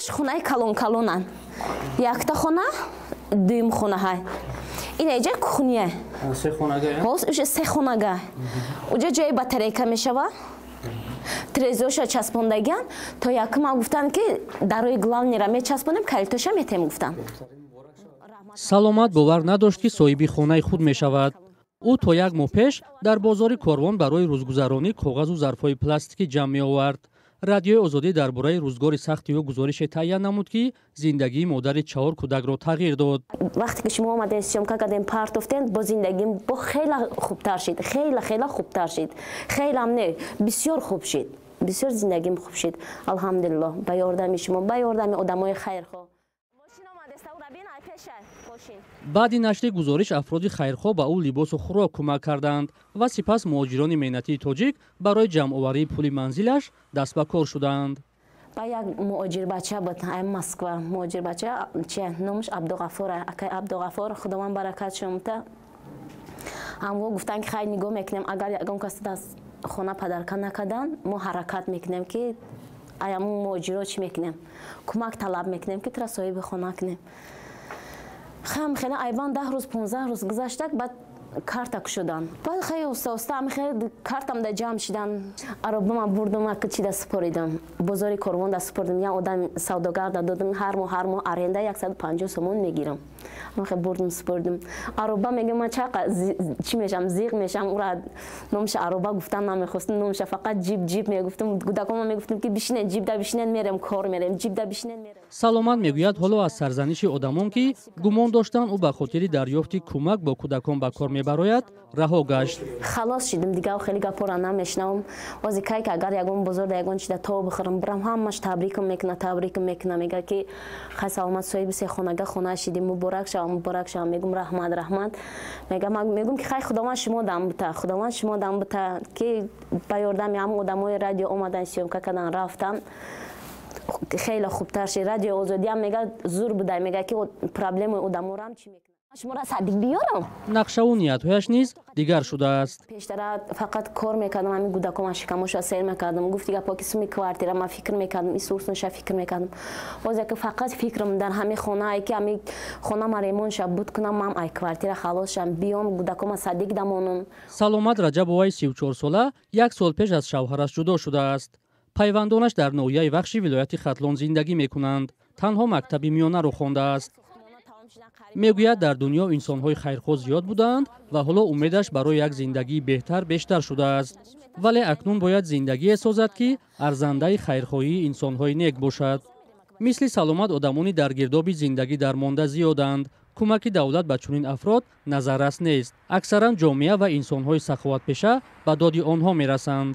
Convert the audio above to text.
хонаш хонаи калон-калонан. Якта хона, дуюм хонаҳай. Ин эҷа кухня. Се хонага? Ҳоз уша се хонага. Уҷа ҷои батарейка мешава. Трезоша часпондаган, то якма гуфтан ки дарои главнира мечаспонем, калитоша метем гуфтан. Саломат бовар надошт ки соҳиби хонаи худ мешавад. ӯ то як моҳ пеш дар бозори Корвон барои рӯзгузаронӣ коғазу зарфҳои пластикӣ ҷамъ меовард. Радиои Озодӣ дар бораи рӯзгори сахти ӯ гузорише таҳия намуд ки зиндагии модари 4 кӯдакро тағйир дод. Вақте ки шумо омадем сёмка кардем партофтем, бо зиндагим бо хела хубтар шид, хела хубтар шид. Хелам не, бисёр хуб шид. Бисёр зиндагим хуб шид. Алҳамдулиллоҳ, ба ёрдами шумо, ба ёрдами одамои хайрхоҳ. баъди нашри гузориш афроди хайрхоҳ ба ӯ либосу хӯрок кӯмак карданд ва сипас муҳоҷирони меҳнатии тоҷик барои ҷамъоварии пули манзилаш даст ба кор шуданд. Ба як муҳоҷирбача буд, ай Москва, муҳоҷирбача чи номаш Абдуғаффор, акай Абдуғаффор, худованд баракат шумта. Аммо гуфтан ки хай нигоҳ мекунем, агар ягон кас даст хона падарка накардан, мо ҳаракат мекунем ки аямун муҳоҷиро чӣ мекунем, кӯмак талаб мекунем ки тра соҳиби хона кунем. Хам хела айбан 10 рӯз 15 рӯз гузаштак, баъд карта кушодан. Баъд хеле оста хеле картам да ҷамъ шидан. Аробама бурдум, чида супоридам. Бозори Корвон да супордим. Я одам савдогар да додам, ҳар моҳ аренда 150 сомон мегирам. Хе бурдум супордим. Ароба мегам ман чақа чӣ мешам, зиқ мешам. Ура номша ароба гуфтан намехостим, номша фақат ҷиб мегуфтим. Кӯдакома мегуфтим ки бишинед, ҷибда бишинед мерем, кор мерем, ҷибда бишинед мерем. Саломат мегӯяд ҳоло аз сарзаниши одамон ки гумон доштанд ӯ ба хотири дарёфти кӯмак бо кӯдакон ба кор мебарояд раҳо гашт. Халос шидим, дигар хеле гапора намешнавам. Ози кай ки агар ягон бозорда ягон чида тов бихӯрам, бирам ҳамаш табрикам мекуна, мега ки хай саломат соҳиби се хонага хона шидим, муборак шавам, мегум раҳмат. Мегум ки хай худованд шумо дам бута, ки ба ёрдами ҳам одамои радио омадан сёмка кардан рафтан. Хеле хубтар шид. Радио Озодӣ ҳам мега зур буда, мега ки проблемаи одаморо ҳам чӣ мекунад. Шуморо садиқ биёрам. Нақшаву ниятҳояш низ дигар шудааст. Пештара фақат кор мекардам, ҳамин кӯдакома шикамоша сейр мекардам. Гуфти гапо ки суми квартира ма фикр мекардам, исурсунша фикр мекардам. Озе ки фақат фикрам дар ҳамин хонае ки ҳамин хонама ремонтша буд кунам, мам ай квартира халосшам, биём кӯдакома садиқ дамонам. Саломат Раҷабоваи 34 сола як сол пеш аз шавҳараш ҷудо шудааст. Пайвандонаш дар ноҳияи Вахши вилояти Хатлон зиндагӣ мекунанд. Танҳо мактаби миёнаро хондааст. мегӯяд дар дунё инсонҳои хайрхоҳ зиёд буданд ва ҳоло умедаш барои як зиндагии беҳтар бештар шудааст. вале акнун бояд зиндагие созад ки арзандаи хайрхоҳии инсонҳои нек бошад. мисли Саломат одамони дар гирдоби зиндагӣ дармонда зиёданд. кӯмаки давлат ба чунин афрод назаррас нест. аксаран ҷомеа ва инсонҳои саховатпеша ба доди онҳо мерасанд.